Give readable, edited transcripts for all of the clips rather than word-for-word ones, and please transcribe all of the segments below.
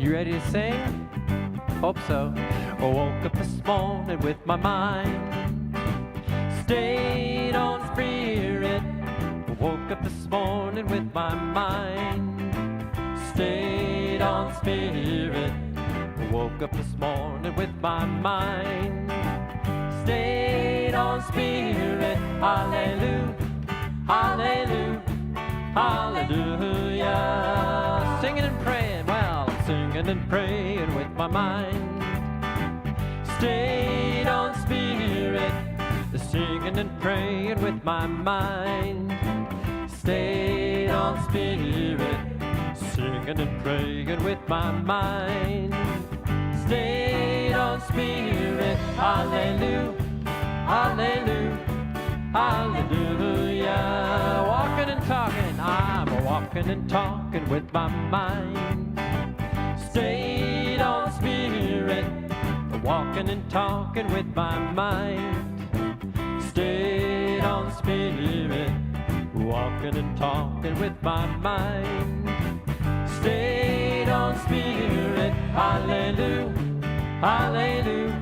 You ready to sing? Hope so. I woke up this morning with my mind stayed on Spirit. I woke up this morning with my mind stayed on Spirit. I woke up this morning with my mind stayed on Spirit. Hallelujah, hallelujah, hallelujah. Singing and praying, well, I'm singing and praying with my mind stayed on Spirit. Singing and praying with my mind stayed on Spirit. Singing and praying with my mind stayed on Spirit. Hallelujah, hallelujah, hallelujah. Walking and talking, I'm walking and talking with my mind stayed on Spirit. Walking and talking with my mind stayed on Spirit. Walking and talking with my mind stayed on Spirit. Hallelujah, hallelujah,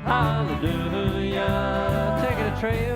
hallelujah. Take it a trail.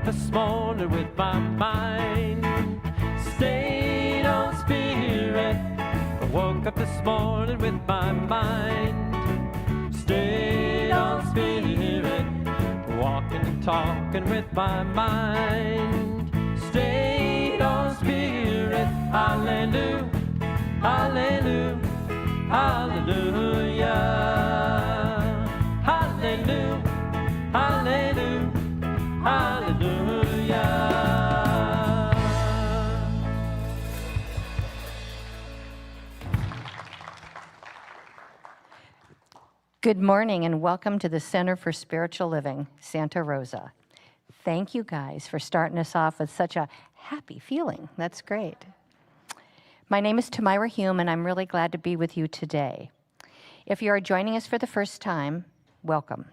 This morning with my mind stayed on Spirit. I woke up this morning with my mind stayed on Spirit. Walking and talking with my mind stayed on Spirit. Hallelujah, hallelujah, hallelujah, hallelujah, hallelujah, hallelujah. Good morning and welcome to the Center for Spiritual Living, Santa Rosa. Thank you guys for starting us off with such a happy feeling. That's great. My name is Tamira Hume and I'm really glad to be with you today. If you are joining us for the first time, welcome.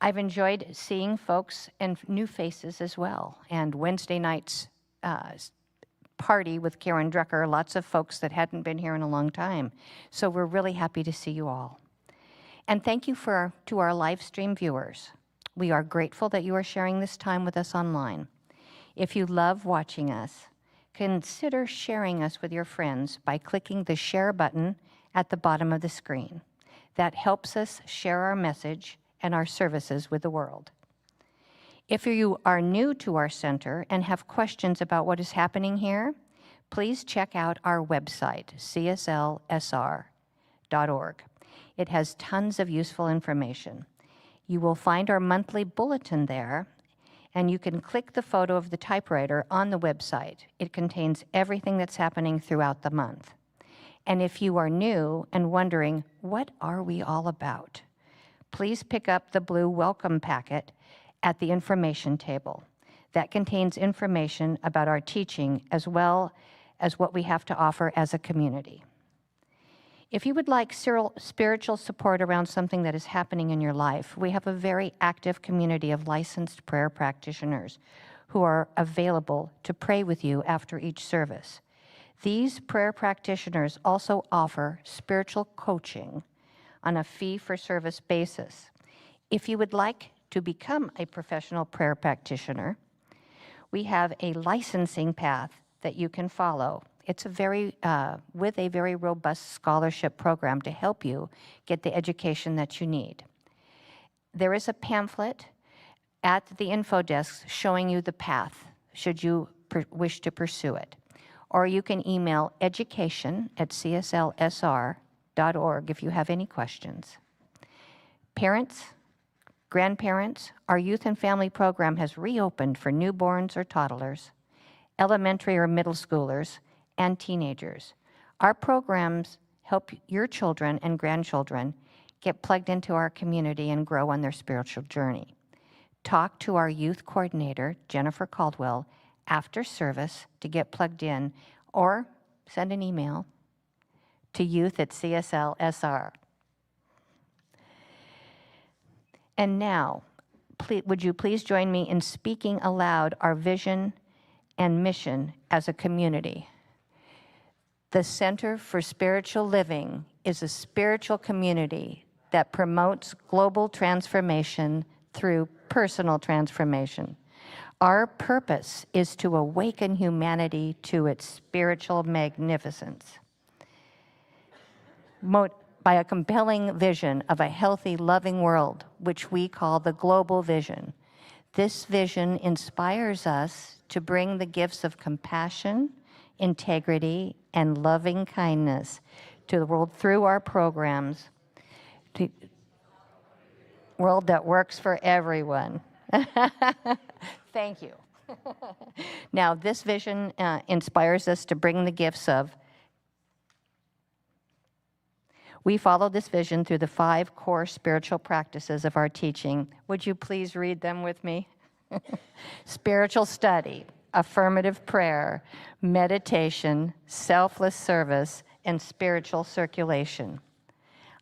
I've enjoyed seeing folks and new faces as well. And Wednesday night's party with Karen Drucker, lots of folks that hadn't been here in a long time. So we're really happy to see you all. And thank you to our live stream viewers. We are grateful that you are sharing this time with us online. If you love watching us, consider sharing us with your friends by clicking the share button at the bottom of the screen. That helps us share our message and our services with the world. If you are new to our center and have questions about what is happening here, please check out our website, CSLSR.org. It has tons of useful information. You will find our monthly bulletin there, and you can click the photo of the typewriter on the website. It contains everything that's happening throughout the month. And if you are new and wondering, what are we all about? Please pick up the blue welcome packet at the information table. That contains information about our teaching as well as what we have to offer as a community. If you would like spiritual support around something that is happening in your life, we have a very active community of licensed prayer practitioners who are available to pray with you after each service. These prayer practitioners also offer spiritual coaching on a fee-for-service basis. If you would like to become a professional prayer practitioner, we have a licensing path that you can follow. It's with a very robust scholarship program to help you get the education that you need. There is a pamphlet at the info desk showing you the path, should you wish to pursue it. Or you can email education@cslsr.org if you have any questions. Parents, grandparents, our youth and family program has reopened for newborns or toddlers, elementary or middle schoolers, and teenagers. Our programs help your children and grandchildren get plugged into our community and grow on their spiritual journey. Talk to our youth coordinator, Jennifer Caldwell, after service to get plugged in, or send an email to youth@CSLSR. And now, would you please join me in speaking aloud our vision and mission as a community? The Center for Spiritual Living is a spiritual community that promotes global transformation through personal transformation. Our purpose is to awaken humanity to its spiritual magnificence by a compelling vision of a healthy, loving world, which we call the global vision. This vision inspires us to bring the gifts of compassion, integrity, and loving kindness to the world through our programs, to world that works for everyone. Thank you. Now, this vision inspires us to bring the gifts of. We follow this vision through the 5 core spiritual practices of our teaching. Would you please read them with me? Spiritual study, affirmative prayer, meditation, selfless service, and spiritual circulation.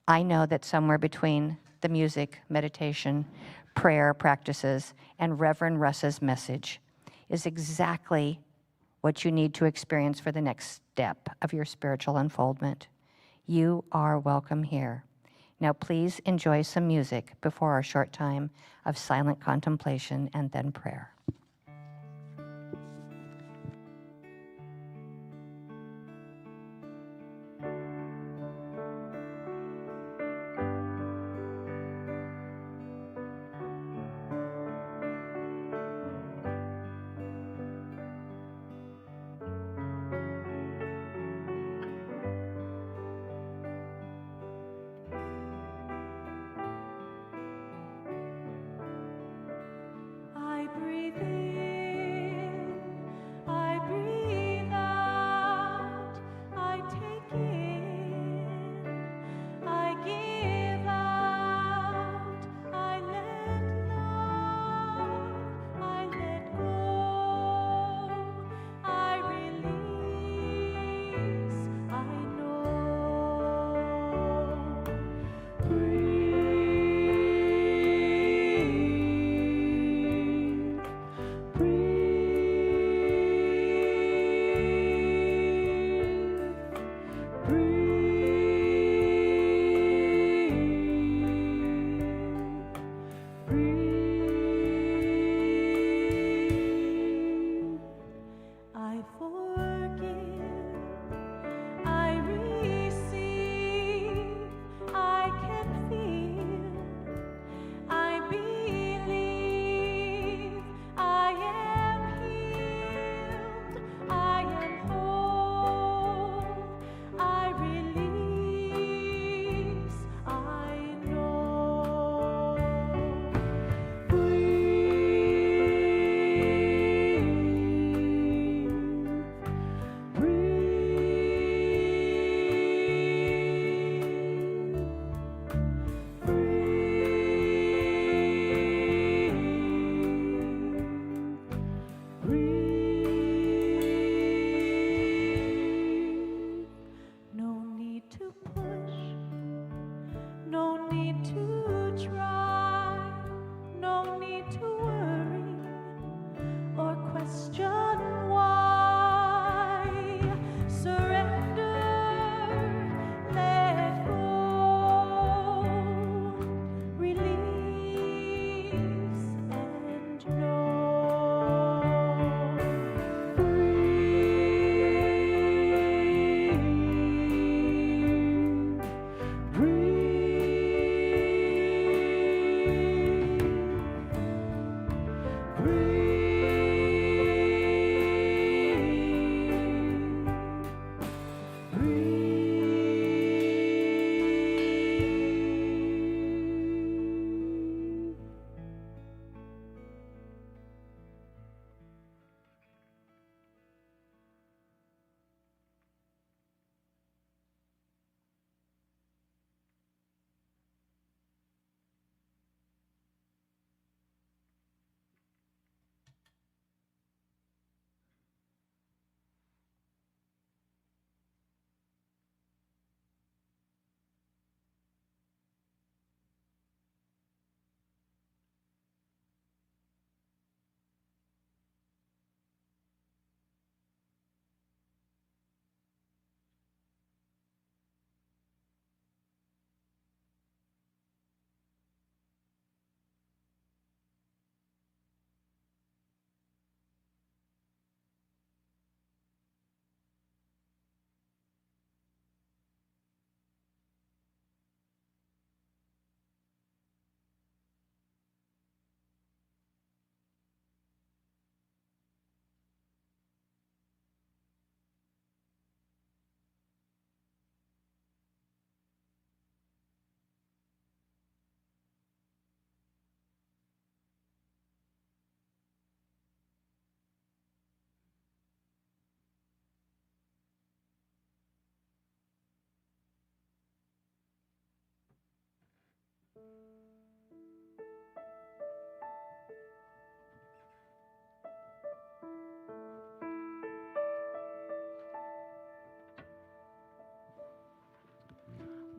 I know that somewhere between the music, meditation, prayer practices, and Reverend Russ's message is exactly what you need to experience for the next step of your spiritual unfoldment. You are welcome here. Now please enjoy some music before our short time of silent contemplation and then prayer. I breathe in.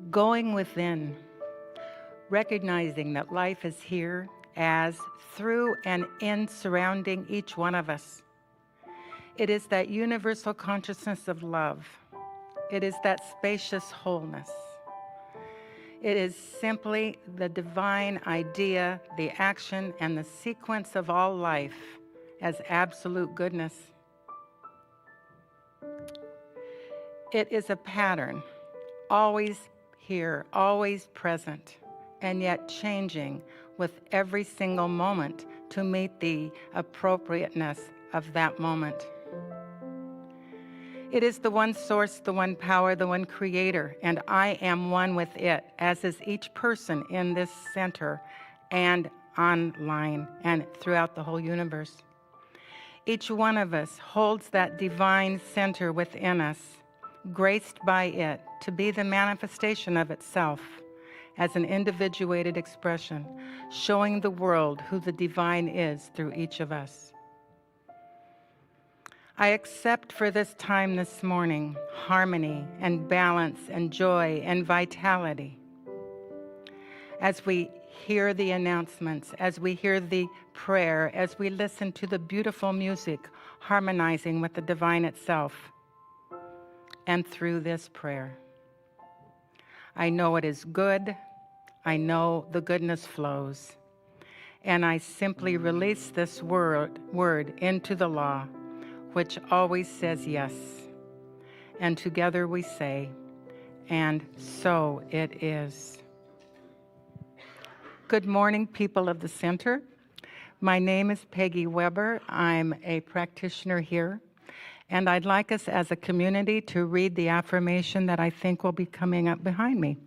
going within, recognizing that life is here as, through, and in surrounding each one of us. It is that universal consciousness of love. It is that spacious wholeness. It is simply the divine idea, the action, and the sequence of all life as absolute goodness. It is a pattern, always here, always present, and yet changing with every single moment to meet the appropriateness of that moment. It is the one source, the one power, the one creator, and I am one with it, as is each person in this center and online and throughout the whole universe. Each one of us holds that divine center within us, graced by it to be the manifestation of itself as an individuated expression, showing the world who the divine is through each of us. I accept for this time this morning harmony and balance and joy and vitality. As we hear the announcements, as we hear the prayer, as we listen to the beautiful music harmonizing with the divine itself, and through this prayer. I know it is good. I know the goodness flows. And I simply release this word into the law, which always says yes. And together we say, and so it is. Good morning, people of the center. My name is Peggy Weber. I'm a practitioner here. And I'd like us as a community to read the affirmation that I think will be coming up behind me.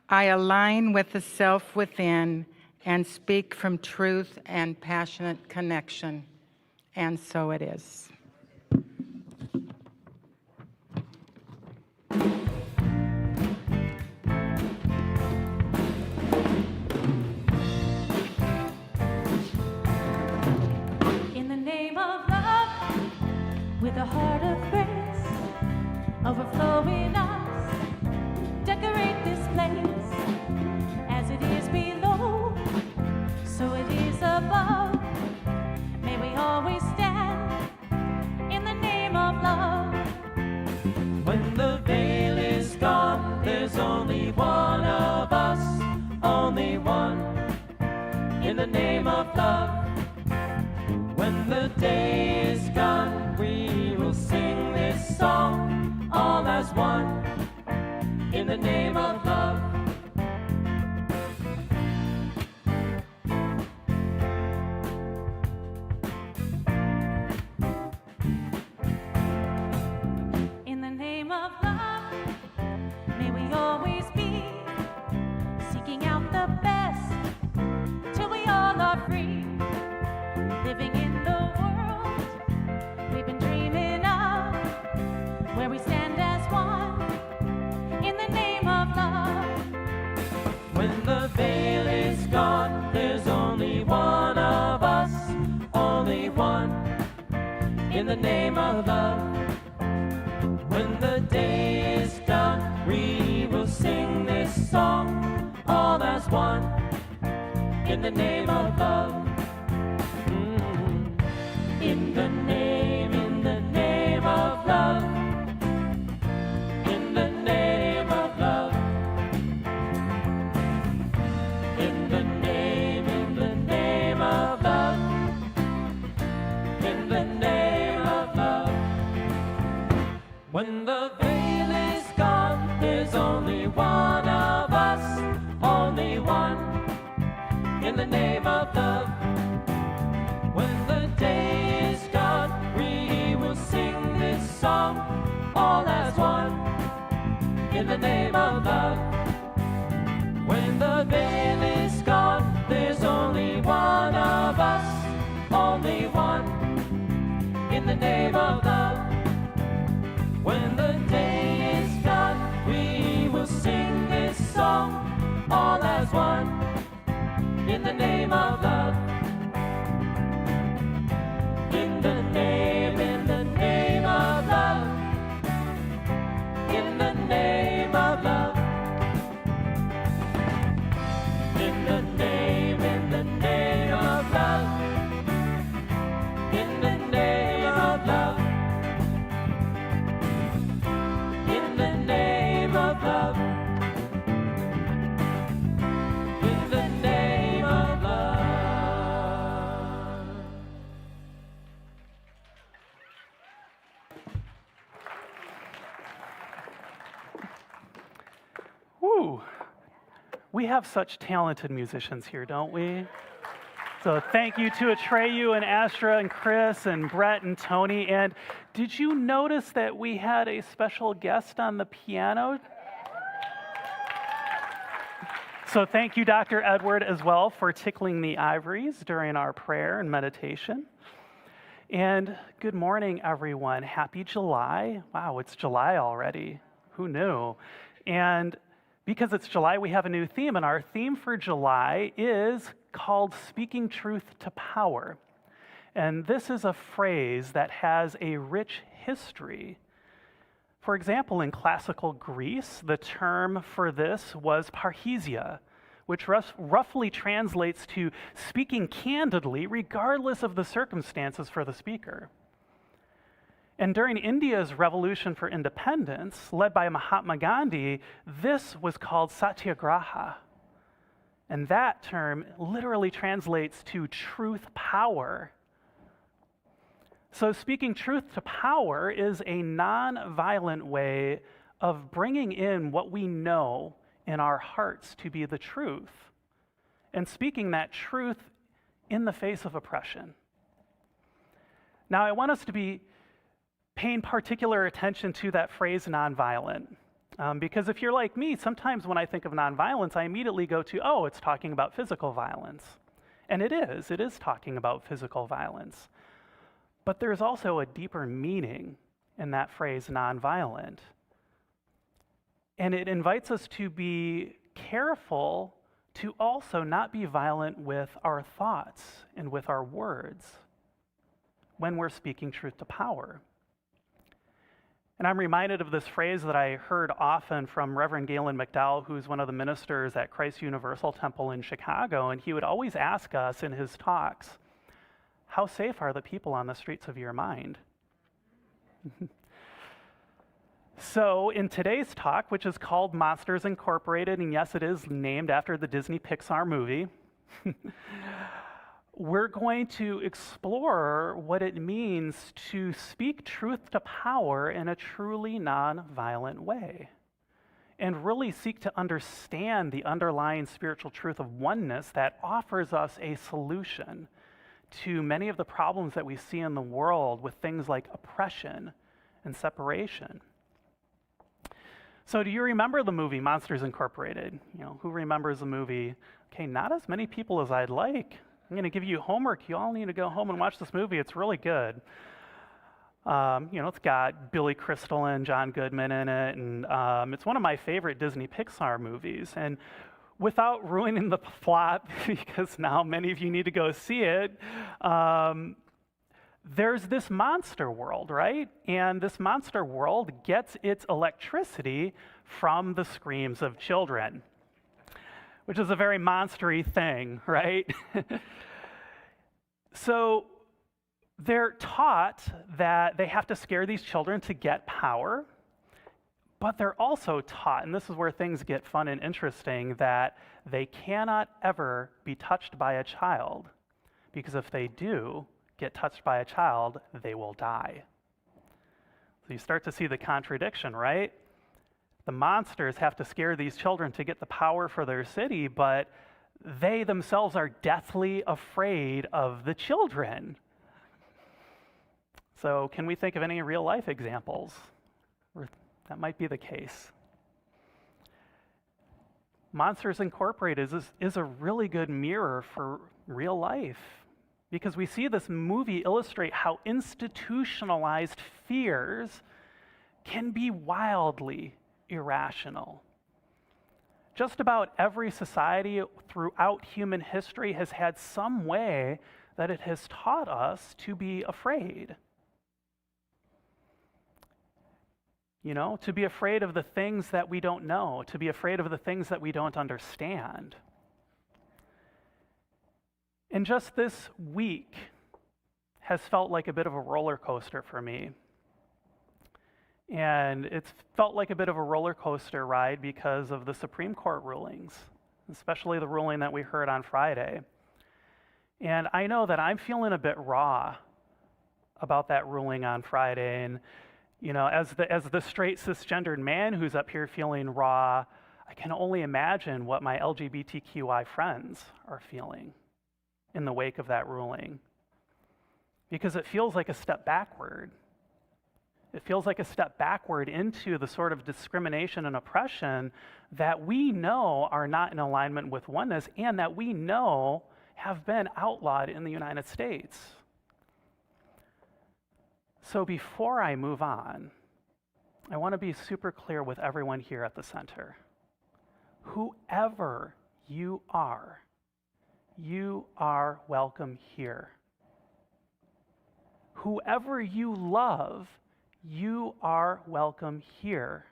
I align with the self within and speak from truth and passionate connection. And so it is. In the name of love, with a heart of grace, overflowing us, decorate this place. As it is below, so it is above. May we always stand in the name of love. When the veil is gone, there's only one of us, only one, in the name of love. When the day is gone, we will sing this song, all as one, in the name of love. In the name of love, may we always be seeking out the best till we all are free. Living in the world we've been dreaming of, where we stand as one in the name of love. When the veil is gone, there's only one of us, only one, in the name of love. When the day is done, we will sing this song, all as one, in the name of love. In the name of love. In the name of love. In the name of love. In the name of love. When the veil is gone, there's only one of us, only one, in the name of love. When the day is gone, we will sing this song, all as one, in the name of love. When the veil is gone, there's only one of us, only one, in the name of love. When the day is gone, we will sing this song, all as one, in the name of love. In the name of love. In the name of We have such talented musicians here, don't we? So thank you to Atreyu and Astra and Chris and Brett and Tony. And did you notice that we had a special guest on the piano? So thank you, Dr. Edward, as well, for tickling the ivories during our prayer and meditation. And good morning, everyone. Happy July. Wow, it's July already. Who knew? And because it's July, we have a new theme, and our theme for July is called Speaking Truth to Power. And this is a phrase that has a rich history. For example, in classical Greece, the term for this was parrhesia, which roughly translates to speaking candidly regardless of the circumstances for the speaker. And during India's revolution for independence, led by Mahatma Gandhi, this was called satyagraha. And that term literally translates to truth power. So speaking truth to power is a non-violent way of bringing in what we know in our hearts to be the truth, and speaking that truth in the face of oppression. Now, I want us to be paying particular attention to that phrase nonviolent. Because if you're like me, sometimes when I think of nonviolence, I immediately go to, oh, it's talking about physical violence. And it is talking about physical violence. But there's also a deeper meaning in that phrase nonviolent. And it invites us to be careful to also not be violent with our thoughts and with our words when we're speaking truth to power. And I'm reminded of this phrase that I heard often from Reverend Galen McDowell, who's one of the ministers at Christ Universal Temple in Chicago, and he would always ask us in his talks, how safe are the people on the streets of your mind? So in today's talk, which is called Monsters Incorporated, and yes, it is named after the Disney Pixar movie, we're going to explore what it means to speak truth to power in a truly non-violent way, and really seek to understand the underlying spiritual truth of oneness that offers us a solution to many of the problems that we see in the world with things like oppression and separation. So do you remember the movie Monsters Incorporated? You know, who remembers the movie? Okay, not as many people as I'd like. I'm going to give you homework. You all need to go home and watch this movie. It's really good. It's got Billy Crystal and John Goodman in it, and it's one of my favorite Disney Pixar movies. And without ruining the plot, because now many of you need to go see it, there's this monster world, right? And this monster world gets its electricity from the screams of children, which is a very monstery thing, right? So they're taught that they have to scare these children to get power, but they're also taught, and this is where things get fun and interesting, that they cannot ever be touched by a child, because if they do get touched by a child, they will die. So you start to see the contradiction, right? The monsters have to scare these children to get the power for their city, but they themselves are deathly afraid of the children. So can we think of any real life examples where that might be the case? Monsters Incorporated is a really good mirror for real life, because we see this movie illustrate how institutionalized fears can be wildly irrational. Just about every society throughout human history has had some way that it has taught us to be afraid. You know, to be afraid of the things that we don't know, to be afraid of the things that we don't understand. And just this week has felt like a bit of a roller coaster for me. And it's felt like a bit of a roller coaster ride because of the Supreme Court rulings, especially the ruling that we heard on Friday. And I know that I'm feeling a bit raw about that ruling on Friday. And, you know, as the straight cisgendered man who's up here feeling raw, I can only imagine what my LGBTQI friends are feeling in the wake of that ruling, because it feels like a step backward. It feels like a step backward into the sort of discrimination and oppression that we know are not in alignment with oneness and that we know have been outlawed in the United States. So before I move on, I want to be super clear with everyone here at the center. Whoever you are welcome here. Whoever you love, you are welcome here.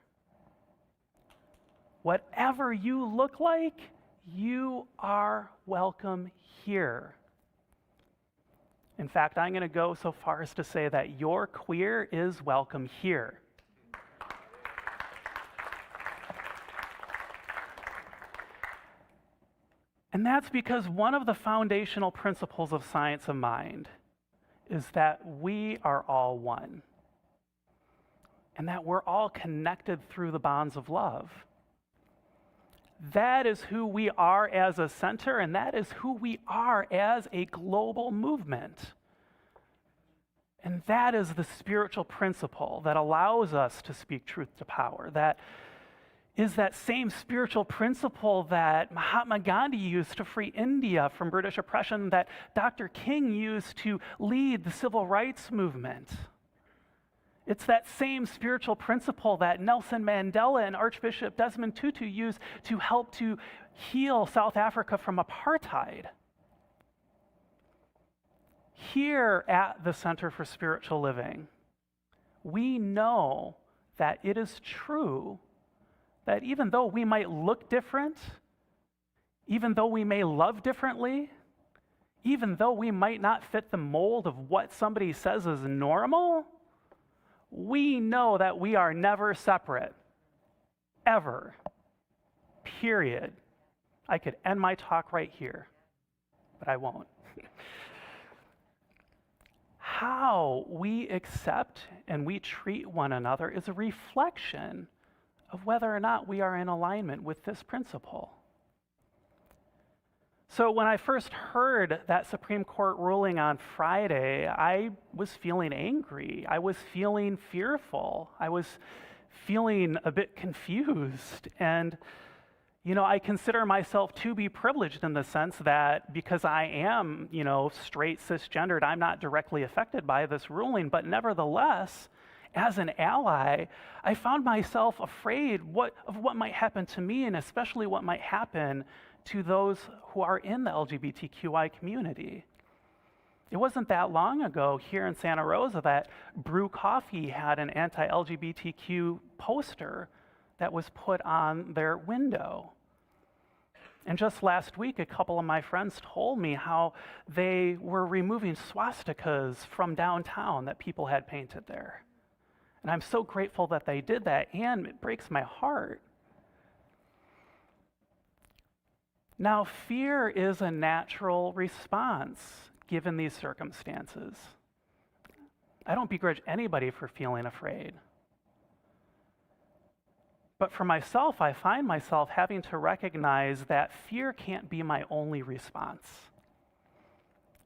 Whatever you look like, you are welcome here. In fact, I'm going to go so far as to say that your queer is welcome here. And that's because one of the foundational principles of science of mind is that we are all one, and that we're all connected through the bonds of love. That is who we are as a center, and that is who we are as a global movement. And that is the spiritual principle that allows us to speak truth to power. That is that same spiritual principle that Mahatma Gandhi used to free India from British oppression, that Dr. King used to lead the civil rights movement. It's that same spiritual principle that Nelson Mandela and Archbishop Desmond Tutu used to help to heal South Africa from apartheid. Here at the Center for Spiritual Living, we know that it is true that even though we might look different, even though we may love differently, even though we might not fit the mold of what somebody says is normal, we know that we are never separate, ever, period. I could end my talk right here, but I won't. How we accept and we treat one another is a reflection of whether or not we are in alignment with this principle. So when I first heard that Supreme Court ruling on Friday, I was feeling angry. I was feeling fearful. I was feeling a bit confused. And, you know, I consider myself to be privileged in the sense that because I am, straight, cisgendered, I'm not directly affected by this ruling. But nevertheless, as an ally, I found myself afraid of what might happen to me, and especially what might happen to those who are in the LGBTQI community. It wasn't that long ago here in Santa Rosa that Brew Coffee had an anti-LGBTQ poster that was put on their window. And just last week, a couple of my friends told me how they were removing swastikas from downtown that people had painted there. And I'm so grateful that they did that, and it breaks my heart. Now, fear is a natural response given these circumstances. I don't begrudge anybody for feeling afraid. But for myself, I find myself having to recognize that fear can't be my only response.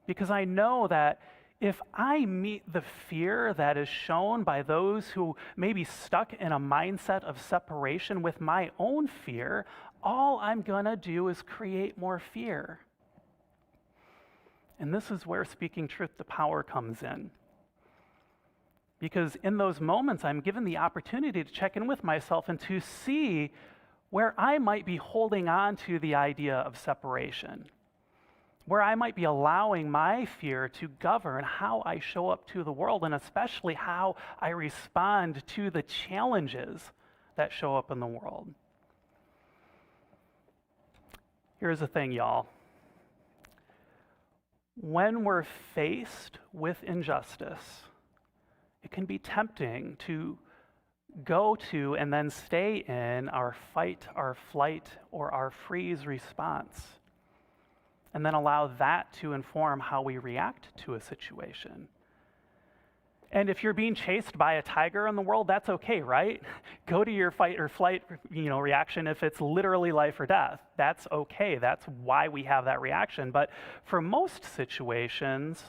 Because I know that if I meet the fear that is shown by those who may be stuck in a mindset of separation with my own fear, all I'm going to do is create more fear. And this is where speaking truth to power comes in. Because in those moments, I'm given the opportunity to check in with myself and to see where I might be holding on to the idea of separation, where I might be allowing my fear to govern how I show up to the world, and especially how I respond to the challenges that show up in the world. Here's the thing, y'all. When we're faced with injustice, it can be tempting to go to and then stay in our fight, our flight, or our freeze response, and then allow that to inform how we react to a situation. And if you're being chased by a tiger in the world, that's okay, right? Go to your fight or flight, reaction if it's literally life or death. That's okay. That's why we have that reaction. But for most situations,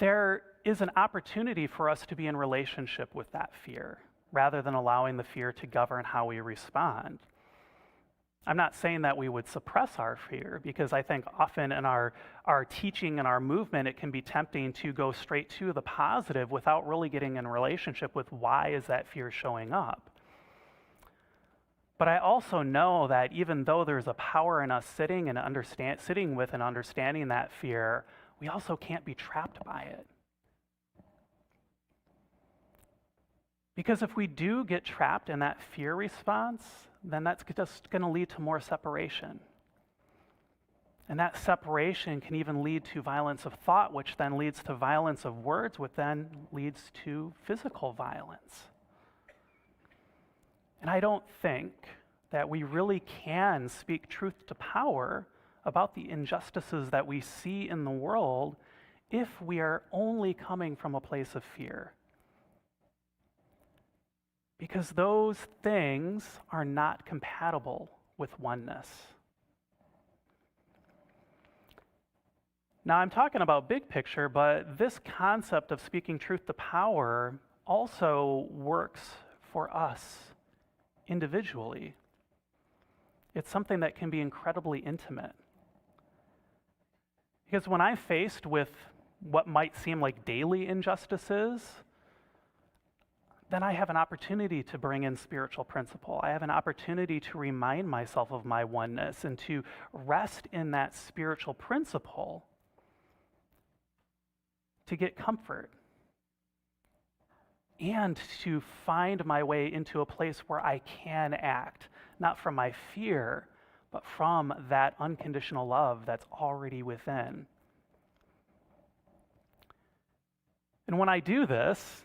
there is an opportunity for us to be in relationship with that fear rather than allowing the fear to govern how we respond. I'm not saying that we would suppress our fear, because I think often in our teaching and our movement, it can be tempting to go straight to the positive without really getting in relationship with why is that fear showing up. But I also know that even though there's a power in us sitting with and understanding that fear, we also can't be trapped by it. Because if we do get trapped in that fear response, then that's just going to lead to more separation. And that separation can even lead to violence of thought, which then leads to violence of words, which then leads to physical violence. And I don't think that we really can speak truth to power about the injustices that we see in the world if we are only coming from a place of fear. Because those things are not compatible with oneness. Now, I'm talking about big picture, but this concept of speaking truth to power also works for us individually. It's something that can be incredibly intimate. Because when I'm faced with what might seem like daily injustices, then I have an opportunity to bring in spiritual principle. I have an opportunity to remind myself of my oneness and to rest in that spiritual principle to get comfort and to find my way into a place where I can act, not from my fear, but from that unconditional love that's already within. And when I do this,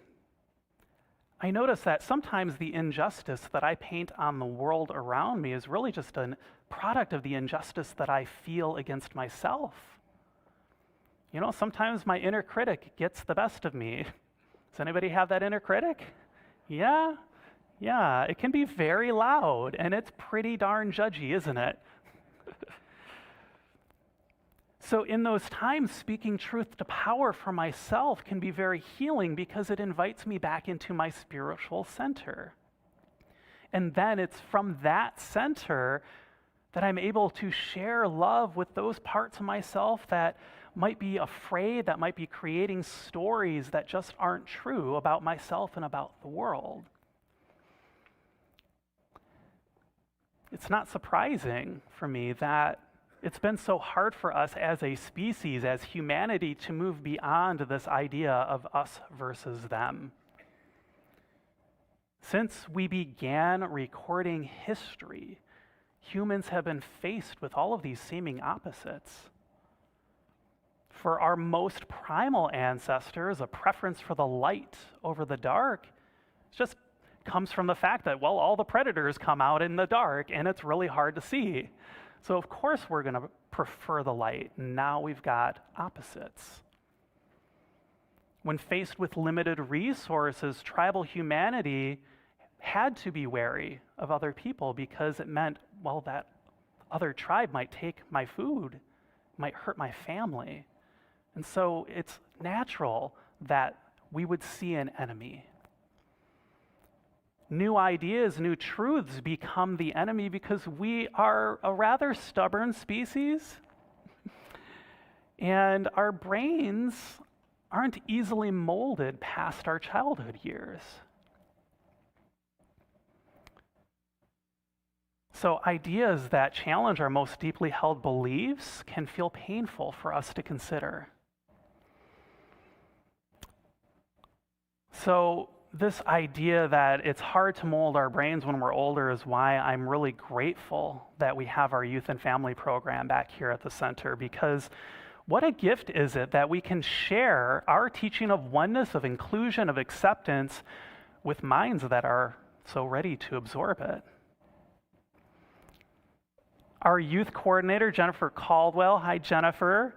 I notice that sometimes the injustice that I paint on the world around me is really just a product of the injustice that I feel against myself. Sometimes my inner critic gets the best of me. Does anybody have that inner critic? Yeah, it can be very loud, and it's pretty darn judgy, isn't it? So in those times, speaking truth to power for myself can be very healing because it invites me back into my spiritual center. And then it's from that center that I'm able to share love with those parts of myself that might be afraid, that might be creating stories that just aren't true about myself and about the world. It's not surprising for me that it's been so hard for us as a species, as humanity, to move beyond this idea of us versus them. Since we began recording history, humans have been faced with all of these seeming opposites. For our most primal ancestors, a preference for the light over the dark just comes from the fact that, all the predators come out in the dark and it's really hard to see. So of course we're going to prefer the light. Now we've got opposites. When faced with limited resources, tribal humanity had to be wary of other people because it meant, that other tribe might take my food, might hurt my family. And so it's natural that we would see an enemy. New ideas, new truths become the enemy because we are a rather stubborn species. And our brains aren't easily molded past our childhood years. So ideas that challenge our most deeply held beliefs can feel painful for us to consider. So this idea that it's hard to mold our brains when we're older is why I'm really grateful that we have our youth and family program back here at the center, because what a gift is it that we can share our teaching of oneness, of inclusion, of acceptance with minds that are so ready to absorb it. Our youth coordinator, Jennifer Caldwell, hi Jennifer,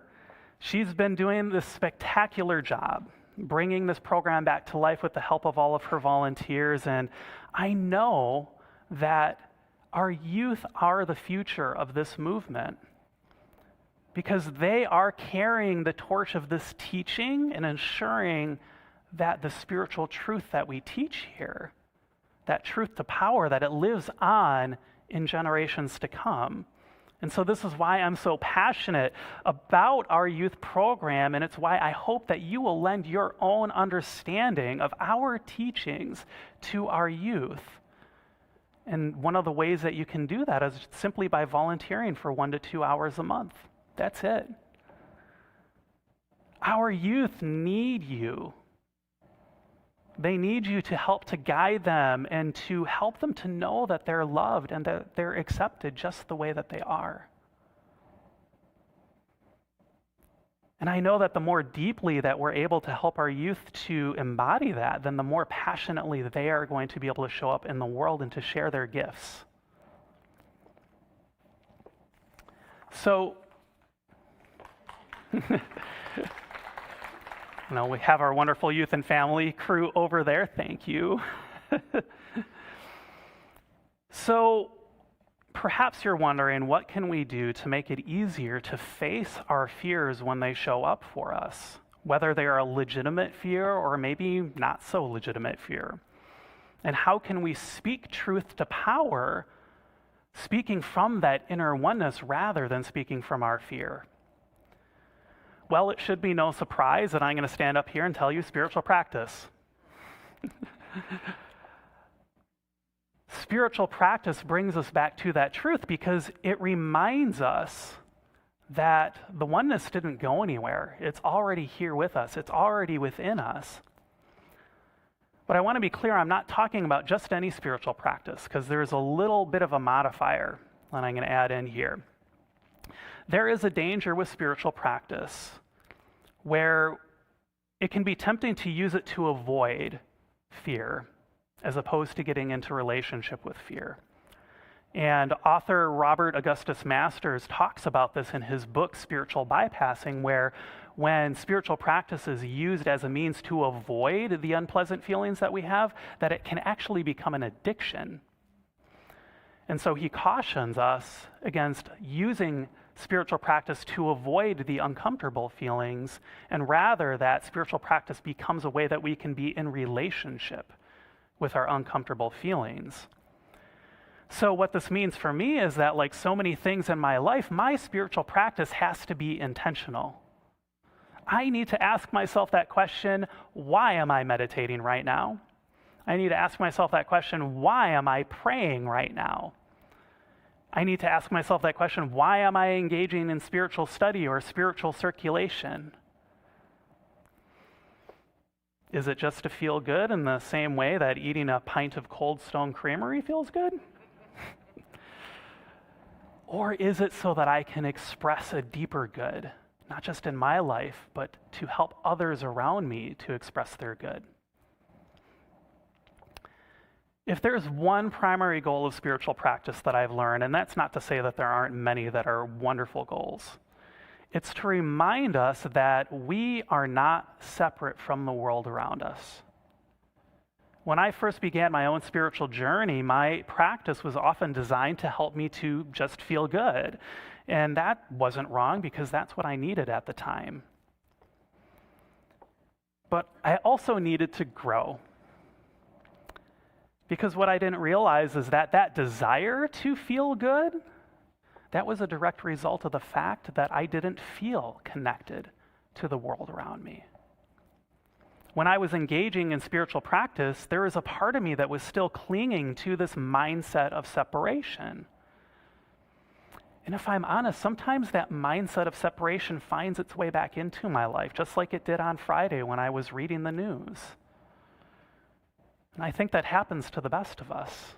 She's been doing this spectacular job, bringing this program back to life with the help of all of her volunteers. And I know that our youth are the future of this movement because they are carrying the torch of this teaching and ensuring that the spiritual truth that we teach here, that truth to power, that it lives on in generations to come. And so this is why I'm so passionate about our youth program, and it's why I hope that you will lend your own understanding of our teachings to our youth. And one of the ways that you can do that is simply by volunteering for 1 to 2 hours a month. That's it. Our youth need you. They need you to help to guide them and to help them to know that they're loved and that they're accepted just the way that they are. And I know that the more deeply that we're able to help our youth to embody that, then the more passionately they are going to be able to show up in the world and to share their gifts. So, we have our wonderful youth and family crew over there. Thank you. So perhaps you're wondering, what can we do to make it easier to face our fears when they show up for us, whether they are a legitimate fear or maybe not so legitimate fear? And how can we speak truth to power, speaking from that inner oneness rather than speaking from our fear? Well, it should be no surprise that I'm going to stand up here and tell you spiritual practice. Spiritual practice brings us back to that truth because it reminds us that the oneness didn't go anywhere. It's already here with us. It's already within us. But I want to be clear, I'm not talking about just any spiritual practice because there's a little bit of a modifier that I'm going to add in here. There is a danger with spiritual practice where it can be tempting to use it to avoid fear as opposed to getting into relationship with fear. And author Robert Augustus Masters talks about this in his book, Spiritual Bypassing, where when spiritual practice is used as a means to avoid the unpleasant feelings that we have, that it can actually become an addiction. And so he cautions us against using spiritual practice to avoid the uncomfortable feelings, and rather that spiritual practice becomes a way that we can be in relationship with our uncomfortable feelings. So what this means for me is that, like so many things in my life, my spiritual practice has to be intentional. I need to ask myself that question, why am I meditating right now? I need to ask myself that question, why am I praying right now? I need to ask myself that question, why am I engaging in spiritual study or spiritual circulation? Is it just to feel good in the same way that eating a pint of Cold Stone Creamery feels good? Or is it so that I can express a deeper good, not just in my life, but to help others around me to express their good? If there's one primary goal of spiritual practice that I've learned, and that's not to say that there aren't many that are wonderful goals, it's to remind us that we are not separate from the world around us. When I first began my own spiritual journey, my practice was often designed to help me to just feel good. And that wasn't wrong because that's what I needed at the time. But I also needed to grow. Because what I didn't realize is that that desire to feel good, that was a direct result of the fact that I didn't feel connected to the world around me. When I was engaging in spiritual practice, there was a part of me that was still clinging to this mindset of separation. And if I'm honest, sometimes that mindset of separation finds its way back into my life, just like it did on Friday when I was reading the news. And I think that happens to the best of us.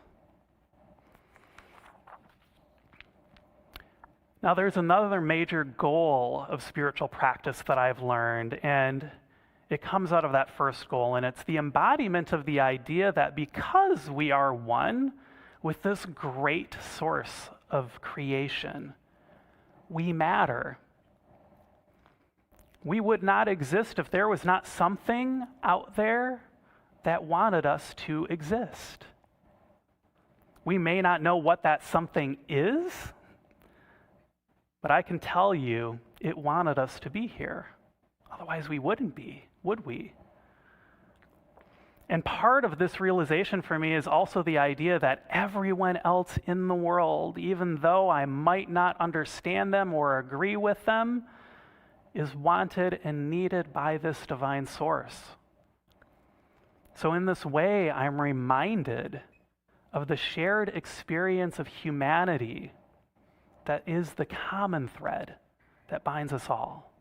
Now, there's another major goal of spiritual practice that I've learned, and it comes out of that first goal, and it's the embodiment of the idea that because we are one with this great source of creation, we matter. We would not exist if there was not something out there that wanted us to exist. We may not know what that something is, but I can tell you it wanted us to be here. Otherwise, we wouldn't be, would we? And part of this realization for me is also the idea that everyone else in the world, even though I might not understand them or agree with them, is wanted and needed by this divine source. So in this way, I'm reminded of the shared experience of humanity that is the common thread that binds us all.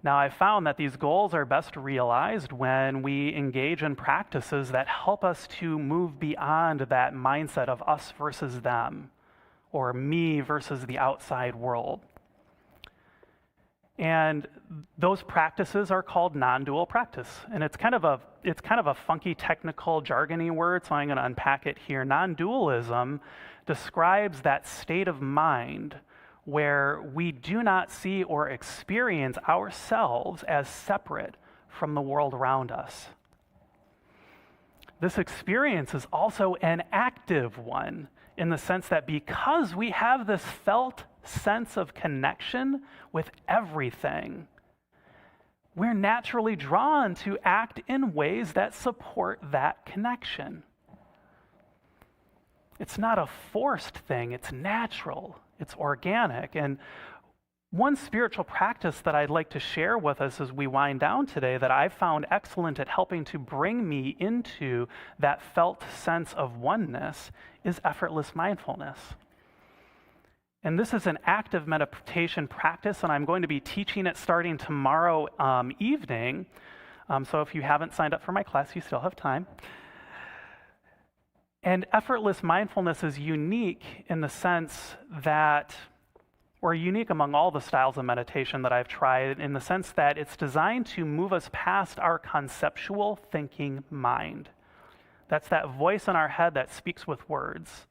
Now, I've found that these goals are best realized when we engage in practices that help us to move beyond that mindset of us versus them, or me versus the outside world. And those practices are called non-dual practice. And it's kind of a funky technical jargony word, so I'm going to unpack it here. Non-dualism describes that state of mind where we do not see or experience ourselves as separate from the world around us. This experience is also an active one, in the sense that because we have this felt sense of connection with everything, we're naturally drawn to act in ways that support that connection. It's not a forced thing, it's natural, it's organic. And one spiritual practice that I'd like to share with us as we wind down today that I've found excellent at helping to bring me into that felt sense of oneness is effortless mindfulness. And this is an active meditation practice, and I'm going to be teaching it starting tomorrow evening. So if you haven't signed up for my class, you still have time. And effortless mindfulness is unique in the sense that, or unique among all the styles of meditation that I've tried, in the sense that it's designed to move us past our conceptual thinking mind. That's that voice in our head that speaks with words.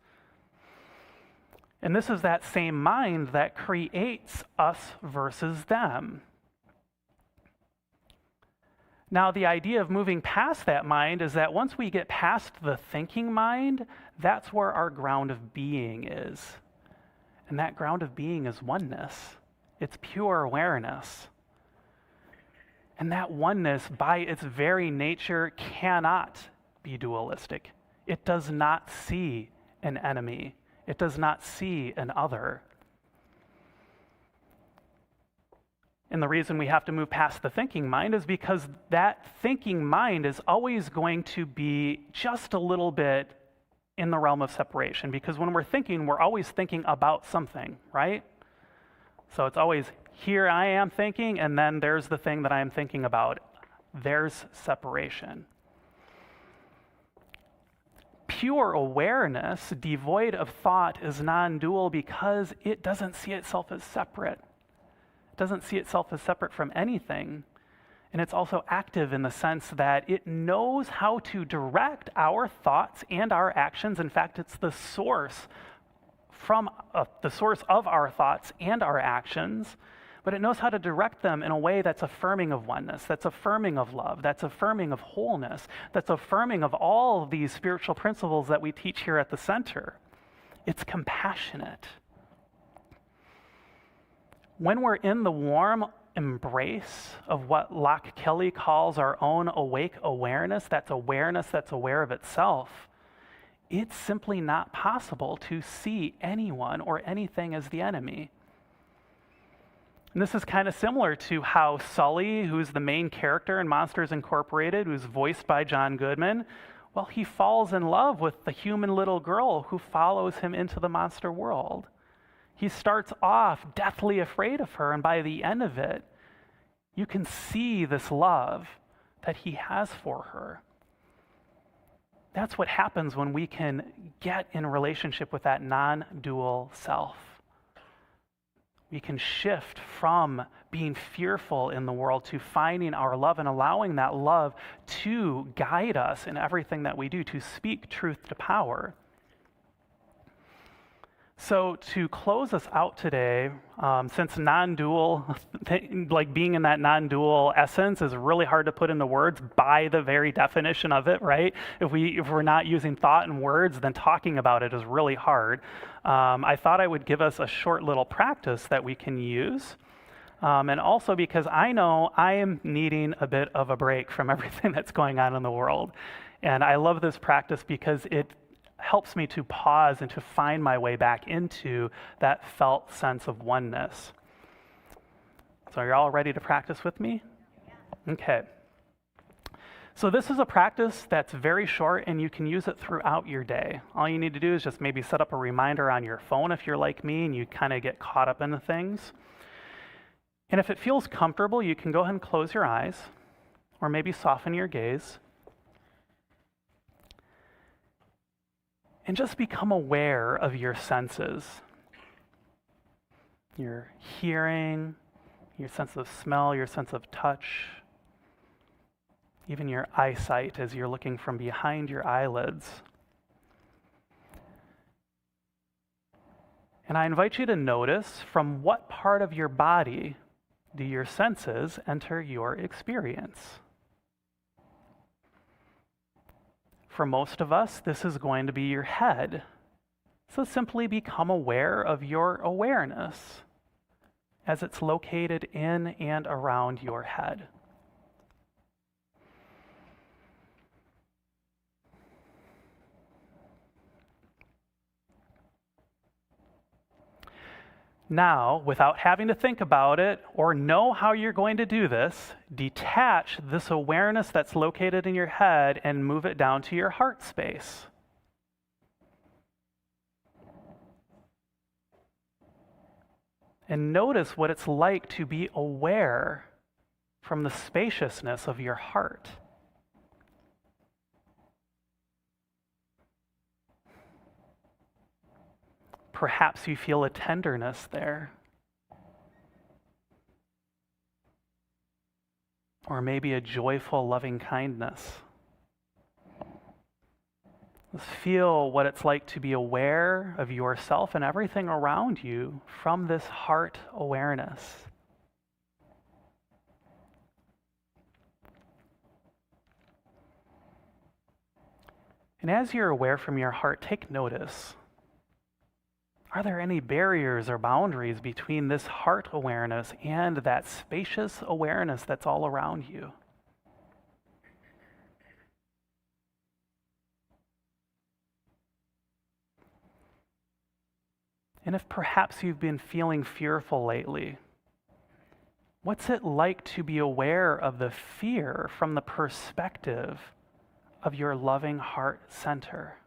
And this is that same mind that creates us versus them. Now, the idea of moving past that mind is that once we get past the thinking mind, that's where our ground of being is. And that ground of being is oneness. It's pure awareness. And that oneness, by its very nature, cannot be dualistic. It does not see an enemy. It does not see an other. And the reason we have to move past the thinking mind is because that thinking mind is always going to be just a little bit in the realm of separation. Because when we're thinking, we're always thinking about something, right? So it's always, here I am thinking, and then there's the thing that I am thinking about. There's separation. Pure awareness, devoid of thought, is non-dual because it doesn't see itself as separate. It doesn't see itself as separate from anything. And it's also active in the sense that it knows how to direct our thoughts and our actions. In fact, it's the source of our thoughts and our actions, but it knows how to direct them in a way that's affirming of oneness, that's affirming of love, that's affirming of wholeness, that's affirming of all of these spiritual principles that we teach here at the center. It's compassionate. When we're in the warm embrace of what Locke Kelly calls our own awake awareness that's aware of itself, it's simply not possible to see anyone or anything as the enemy. And this is kind of similar to how Sully, who's the main character in Monsters Incorporated, who's voiced by John Goodman, well, he falls in love with the human little girl who follows him into the monster world. He starts off deathly afraid of her, and by the end of it, you can see this love that he has for her. That's what happens when we can get in relationship with that non-dual self. We can shift from being fearful in the world to finding our love and allowing that love to guide us in everything that we do, to speak truth to power. So to close us out today, since non-dual, like being in that non-dual essence is really hard to put into words by the very definition of it, right? If we're not using thought and words, then talking about it is really hard. I thought I would give us a short little practice that we can use. And also because I know I am needing a bit of a break from everything that's going on in the world. And I love this practice because it helps me to pause and to find my way back into that felt sense of oneness. So are you all ready to practice with me? Okay. So this is a practice that's very short and you can use it throughout your day. All you need to do is just maybe set up a reminder on your phone if you're like me and you kind of get caught up into things. And if it feels comfortable, you can go ahead and close your eyes or maybe soften your gaze. And just become aware of your senses. Your hearing, your sense of smell, your sense of touch, even your eyesight as you're looking from behind your eyelids. And I invite you to notice from what part of your body do your senses enter your experience. For most of us, this is going to be your head. So simply become aware of your awareness as it's located in and around your head. Now, without having to think about it or know how you're going to do this, detach this awareness that's located in your head and move it down to your heart space. And notice what it's like to be aware from the spaciousness of your heart. Perhaps you feel a tenderness there. Or maybe a joyful loving kindness. Let's feel what it's like to be aware of yourself and everything around you from this heart awareness. And as you're aware from your heart, take notice. Are there any barriers or boundaries between this heart awareness and that spacious awareness that's all around you? And if perhaps you've been feeling fearful lately, what's it like to be aware of the fear from the perspective of your loving heart center?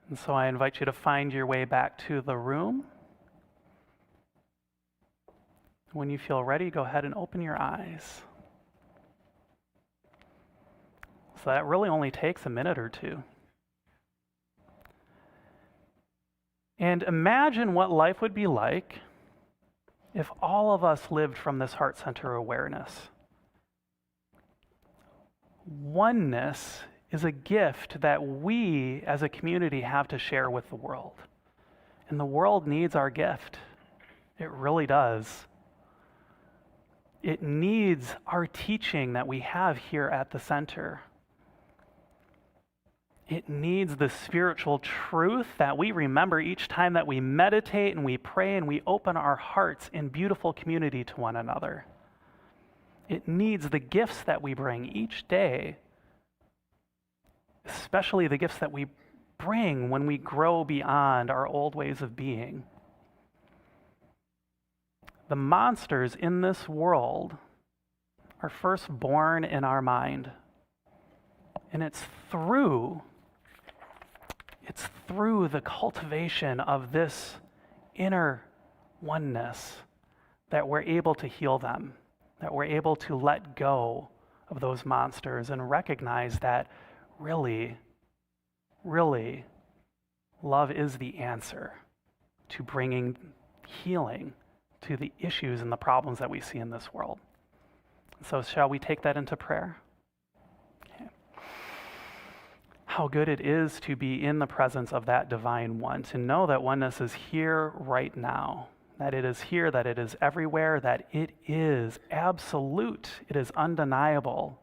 And so I invite you to find your way back to the room. When you feel ready, go ahead and open your eyes. So that really only takes a minute or two. And imagine what life would be like if all of us lived from this heart center awareness. Oneness is a gift that we as a community have to share with the world. And the world needs our gift. It really does. It needs our teaching that we have here at the center. It needs the spiritual truth that we remember each time that we meditate and we pray and we open our hearts in beautiful community to one another. It needs the gifts that we bring each day, especially the gifts that we bring when we grow beyond our old ways of being. The monsters in this world are first born in our mind. And it's through the cultivation of this inner oneness that we're able to heal them, that we're able to let go of those monsters and recognize that really, Love is the answer to bringing healing to the issues and the problems that we see in this world. So shall we take that into prayer? Okay. How good it is to be in the presence of that divine one, to know that oneness is here right now, that it is here, that it is everywhere, that it is absolute, it is undeniable,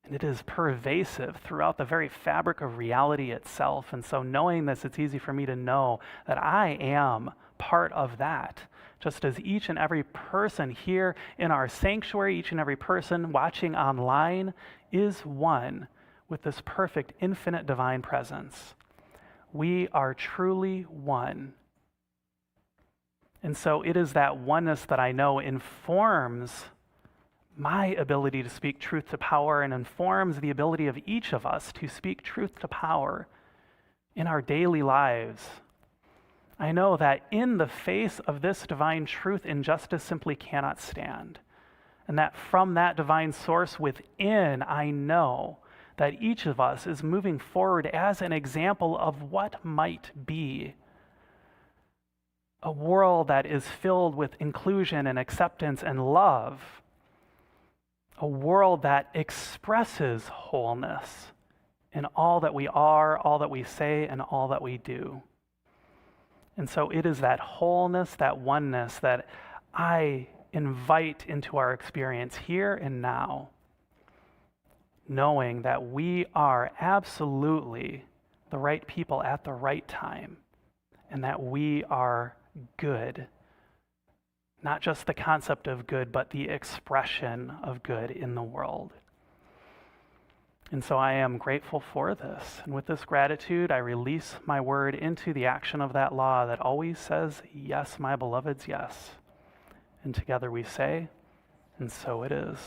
and it is pervasive throughout the very fabric of reality itself. And so knowing this, it's easy for me to know that I am part of that, just as each and every person here in our sanctuary, each and every person watching online is one with this perfect, infinite divine presence. We are truly one. And so it is that oneness that I know informs my ability to speak truth to power and informs the ability of each of us to speak truth to power in our daily lives. I know that in the face of this divine truth, injustice simply cannot stand. And that from that divine source within, I know that each of us is moving forward as an example of what might be. A world that is filled with inclusion and acceptance and love. A world that expresses wholeness in all that we are, all that we say, and all that we do. And so it is that wholeness, that oneness that I invite into our experience here and now, knowing that we are absolutely the right people at the right time, and that we are good. Not just the concept of good, but the expression of good in the world. And so I am grateful for this. And with this gratitude, I release my word into the action of that law that always says, yes, my beloveds, yes. And together we say, and so it is.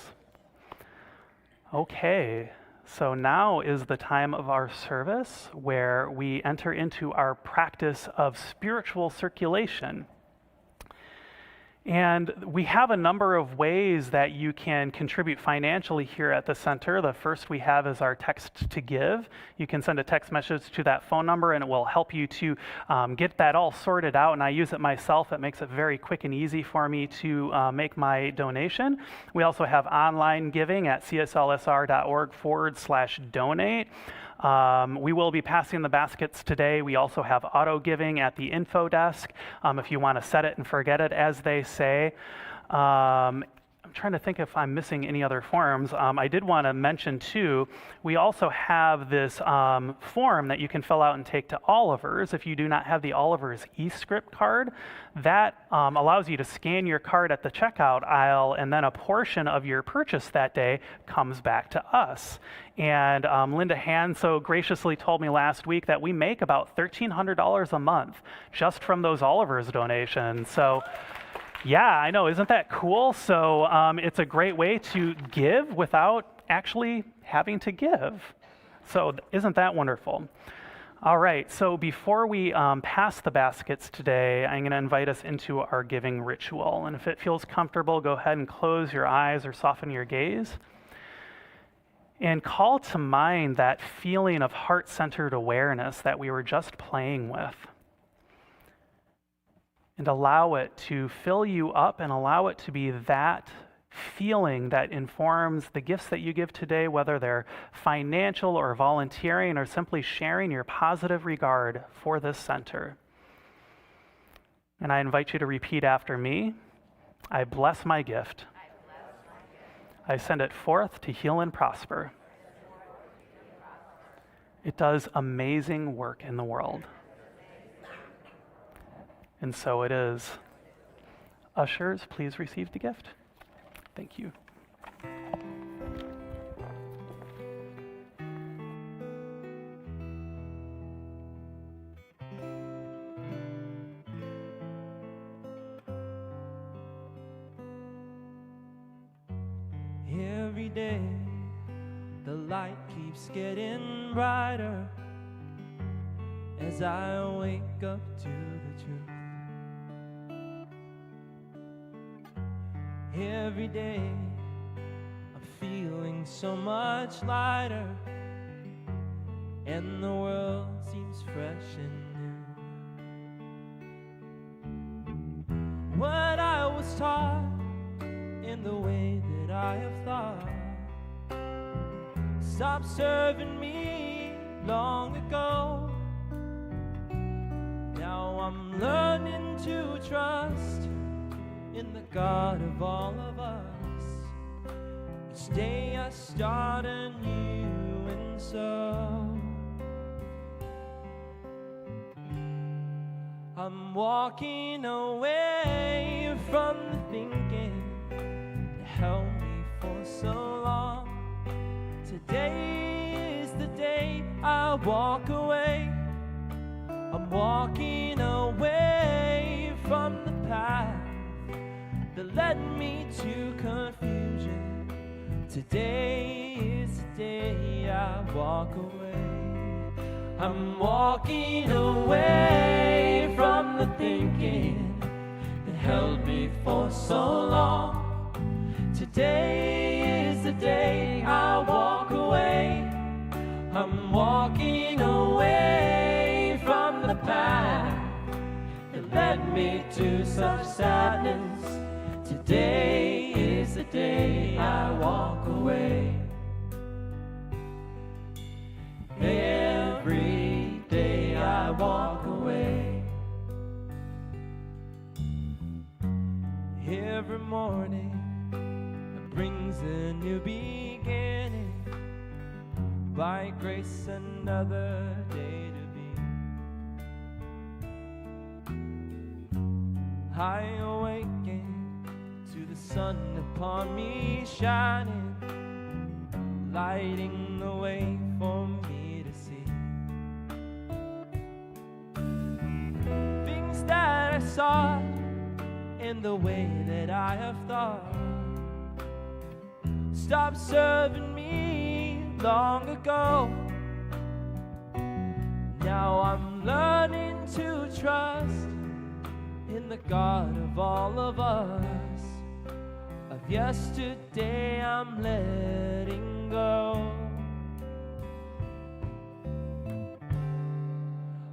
Okay, so now is the time of our service where we enter into our practice of spiritual circulation. And we have a number of ways that you can contribute financially here at the center. The first we have is our text to give. You can send a text message to that phone number and it will help you to get that all sorted out. And I use it myself. It makes it very quick and easy for me to make my donation. We also have online giving at cslsr.org/donate. We will be passing the baskets today. We also have auto giving at the info desk if you want to set it and forget it, as they say. I'm trying to think if I'm missing any other forms. I did want to mention too, we also have this form that you can fill out and take to Oliver's. If you do not have the Oliver's eScript card, that allows you to scan your card at the checkout aisle, and then a portion of your purchase that day comes back to us. And Linda Hand so graciously told me last week that we make about $1,300 a month just from those Oliver's donations. So yeah, I know, isn't that cool? So it's a great way to give without actually having to give. So isn't that wonderful? All right, so before we pass the baskets today, I'm going to invite us into our giving ritual. And if it feels comfortable, go ahead and close your eyes or soften your gaze. And call to mind that feeling of heart-centered awareness that we were just playing with. And allow it to fill you up and allow it to be that feeling that informs the gifts that you give today, whether they're financial or volunteering or simply sharing your positive regard for this center. And I invite you to repeat after me. I bless my gift. I send it forth to heal and prosper. It does amazing work in the world. And so it is. Ushers, please receive the gift. Thank you. Every day, the light keeps getting brighter as I wake up to the truth. Every day, I'm feeling so much lighter, and the world seems fresh and new. taught in the way that I have thought. Stop serving me long ago. Now I'm learning to trust in the God of all of us. Each day I start anew, and so I'm walking away from the thinking that held me for so long. Today is the day I walk away. I'm walking away from the path that led me to confusion. Today is the day I walk away. I'm walking away from the thinking that held me for so long. Today is the day I walk away. I'm walking away from the path that led me to such sadness. Today is the day I walk away. Every day I walk away. Every morning brings a new beginning. By grace another day to be. I awaken to the sun upon me shining, lighting the way for me to see. Things that I saw in the way that I have thought. Stop serving me long ago. Now I'm learning to trust in the God of all of us. Of yesterday I'm letting go.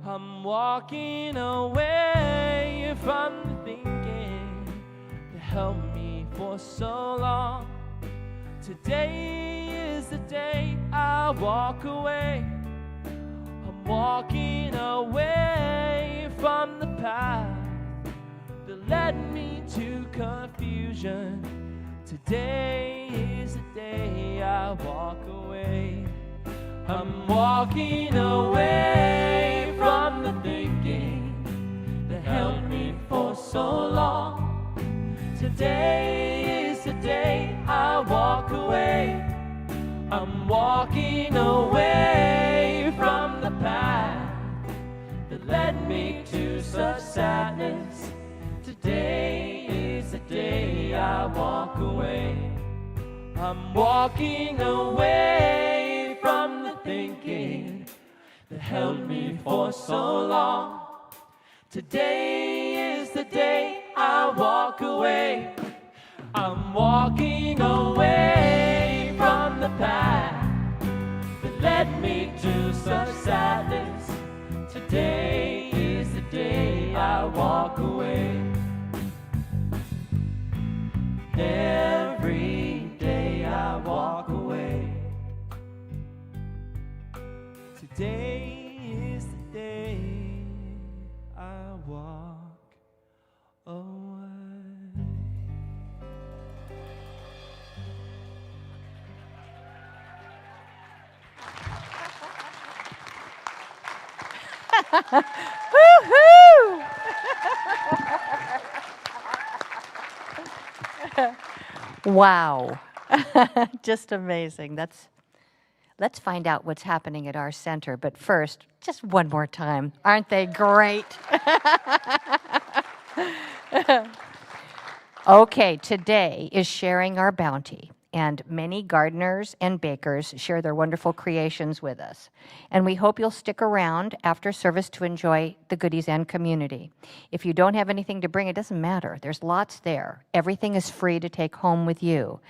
I'm walking away from the thinking that held me for so long. Today is the day I walk away. I'm walking away from the path that led me to confusion. Today is the day I walk away. I'm walking away from the thinking that held me for so long. Today is the day I walk away. I'm walking away from the path that led me to such sadness. Today is the day I walk away. I'm walking away from the thinking that held me for so long. Today is the day I walk away. I'm walking away from the path that led me to such sadness. Today is the day I walk away. Every day I walk away. Today is the day I walk away. Woo-hoo! Wow. Just amazing. Let's find out what's happening at our center. But first, just one more time. Aren't they great? Okay, today is sharing our bounty. And many gardeners and bakers share their wonderful creations with us. And we hope you'll stick around after service to enjoy the goodies and community. If you don't have anything to bring, it doesn't matter. There's lots there. Everything is free to take home with you.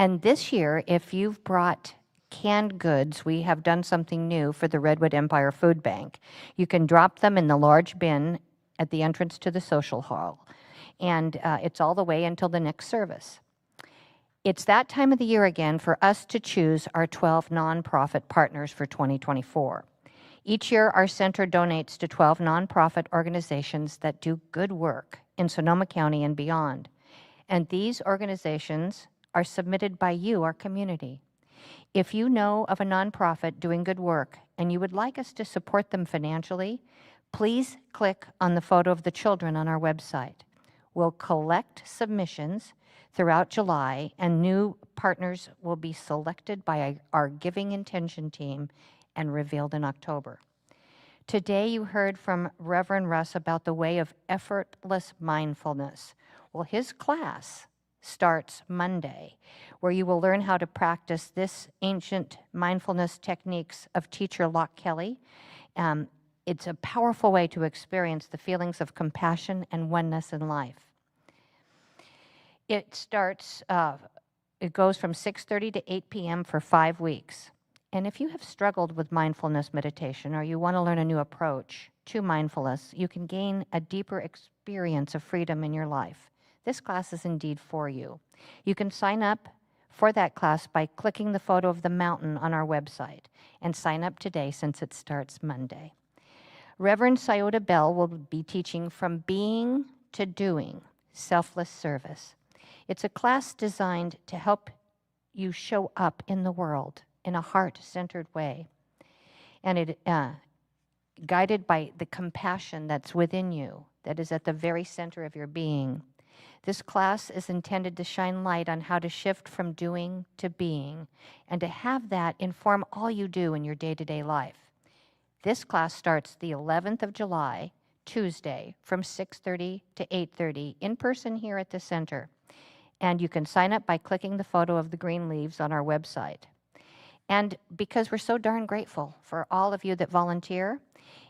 And this year, if you've brought canned goods, we have done something new for the Redwood Empire Food Bank. You can drop them in the large bin at the entrance to the social hall. and it's all the way until the next service. It's that time of the year again for us to choose our 12 nonprofit partners for 2024. Each year, our center donates to 12 nonprofit organizations that do good work in Sonoma County and beyond. And these organizations are submitted by you, our community. If you know of a nonprofit doing good work and you would like us to support them financially, please click on the photo of the children on our website. We'll collect submissions throughout July, and new partners will be selected by our giving intention team and revealed in October. Today you heard from Reverend Russ about the way of effortless mindfulness. Well, his class starts Monday, where you will learn how to practice this ancient mindfulness techniques of teacher Locke Kelly. It's a powerful way to experience the feelings of compassion and oneness in life. It goes from 6:30 to 8 p.m. for 5 weeks. And if you have struggled with mindfulness meditation or you want to learn a new approach to mindfulness, you can gain a deeper experience of freedom in your life. This class is indeed for you. You can sign up for that class by clicking the photo of the mountain on our website and sign up today since it starts Monday. Reverend Sayota Bell will be teaching From Being to Doing, Selfless Service. It's a class designed to help you show up in the world in a heart-centered way, and it guided by the compassion that's within you, that is at the very center of your being. This class is intended to shine light on how to shift from doing to being, and to have that inform all you do in your day-to-day life. This class starts the 11th of July, Tuesday, from 6:30 to 8:30, in person here at the center. And you can sign up by clicking the photo of the green leaves on our website. And because we're so darn grateful for all of you that volunteer,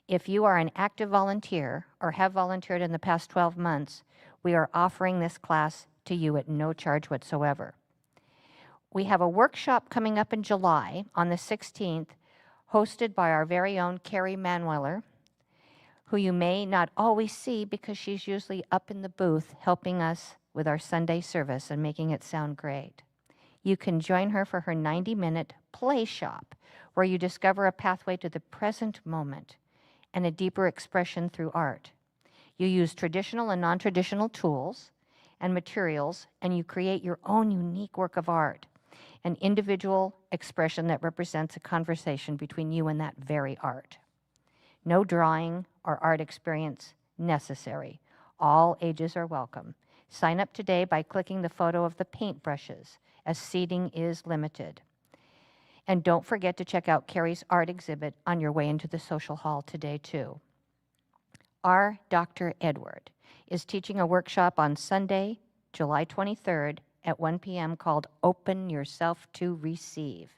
if you are an active volunteer or have volunteered in the past 12 months, we are offering this class to you at no charge whatsoever. We have a workshop coming up in July on the 16th, hosted by our very own Carrie Manueller, who you may not always see because she's usually up in the booth helping us with our Sunday service and making it sound great. You can join her for her 90-minute play shop, where you discover a pathway to the present moment and a deeper expression through art. You use traditional and non-traditional tools and materials, and you create your own unique work of art, an individual expression that represents a conversation between you and that very art. No drawing or art experience necessary. All ages are welcome. Sign up today by clicking the photo of the paintbrushes, as seating is limited. And don't forget to check out Carrie's art exhibit on your way into the social hall today, too. Our Dr. Edward is teaching a workshop on Sunday, July 23rd at 1 p.m. called Open Yourself to Receive.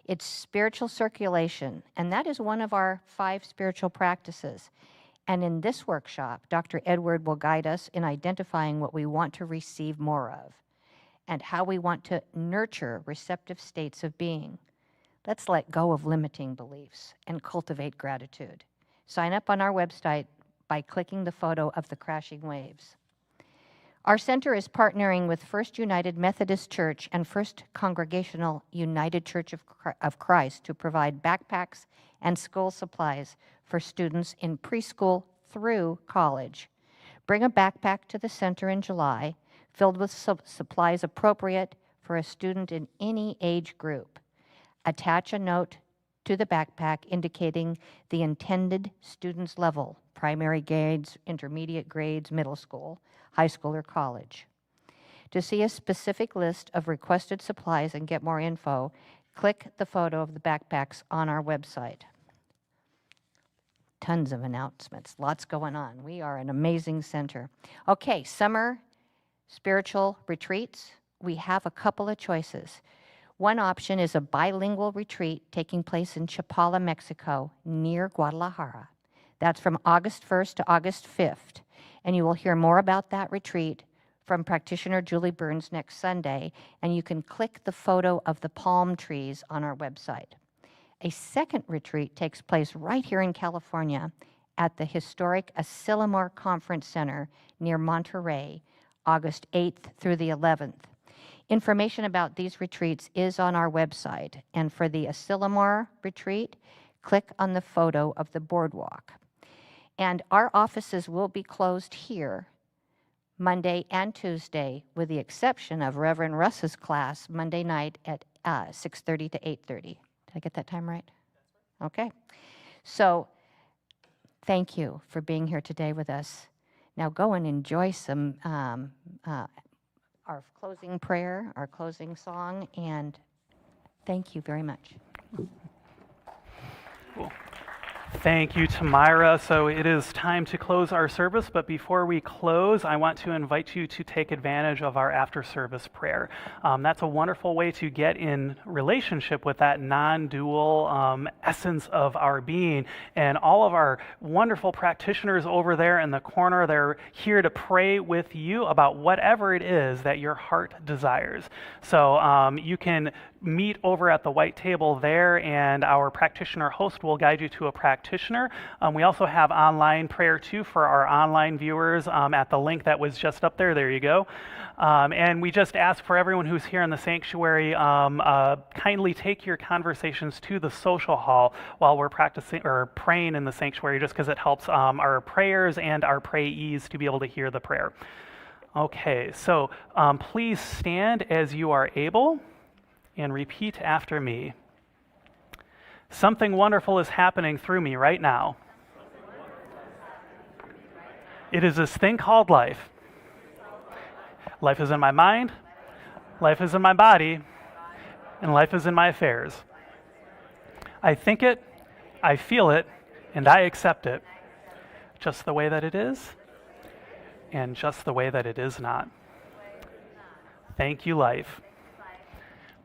It's spiritual circulation, and that is one of our 5 spiritual practices. And in this workshop, Dr. Edward will guide us in identifying what we want to receive more of and how we want to nurture receptive states of being. Let's let go of limiting beliefs and cultivate gratitude. Sign up on our website by clicking the photo of the crashing waves. Our center is partnering with First United Methodist Church and First Congregational United Church of Christ to provide backpacks and school supplies for students in preschool through college. Bring a backpack to the center in July, filled with supplies appropriate for a student in any age group. Attach a note to the backpack indicating the intended student's level, primary grades, intermediate grades, middle school, high school, or college. To see a specific list of requested supplies and get more info, click the photo of the backpacks on our website. Tons of announcements, lots going on. We are an amazing center. Okay, summer spiritual retreats. We have a couple of choices. One option is a bilingual retreat taking place in Chapala, Mexico, near Guadalajara. That's from August 1st to August 5th. And you will hear more about that retreat from practitioner Julie Burns next Sunday, and you can click the photo of the palm trees on our website. A second retreat takes place right here in California at the historic Asilomar Conference Center near Monterey, August 8th through the 11th. Information about these retreats is on our website, and for the Asilomar retreat, click on the photo of the boardwalk. And our offices will be closed here Monday and Tuesday, with the exception of Reverend Russ's class Monday night at 6:30 to 8:30. Did I get that time right? Okay. So thank you for being here today with us. Now go and enjoy some our closing prayer, our closing song, and thank you very much. Cool. Thank you, Tamira. So it is time to close our service, but before we close, I want to invite you to take advantage of our after-service prayer. That's a wonderful way to get in relationship with that non-dual essence of our being. And all of our wonderful practitioners over there in the corner, they're here to pray with you about whatever it is that your heart desires. So you can meet over at the white table there, and our practitioner host will guide you to a practitioner. We also have online prayer too for our online viewers at the link that was just up there. There you go. And we just ask for everyone who's here in the sanctuary, kindly take your conversations to the social hall while we're practicing or praying in the sanctuary, just because it helps our prayers and our prayees to be able to hear the prayer. Okay, so please stand as you are able and repeat after me. Something wonderful is happening through me right now. It is this thing called life. Life is in my mind, life is in my body, and life is in my affairs. I think it, I feel it, and I accept it, just the way that it is, and just the way that it is not. Thank you, life.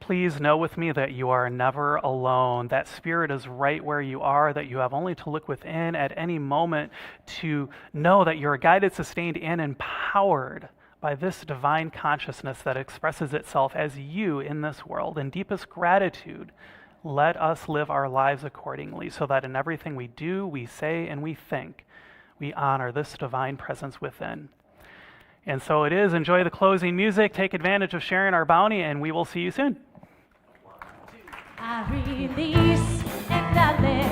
Please know with me that you are never alone. That Spirit is right where you are, that you have only to look within at any moment to know that you're guided, sustained, and empowered by this divine consciousness that expresses itself as you in this world. In deepest gratitude, let us live our lives accordingly, so that in everything we do, we say, and we think, we honor this divine presence within. And so it is. Enjoy the closing music. Take advantage of sharing our bounty, and we will see you soon. I release and I let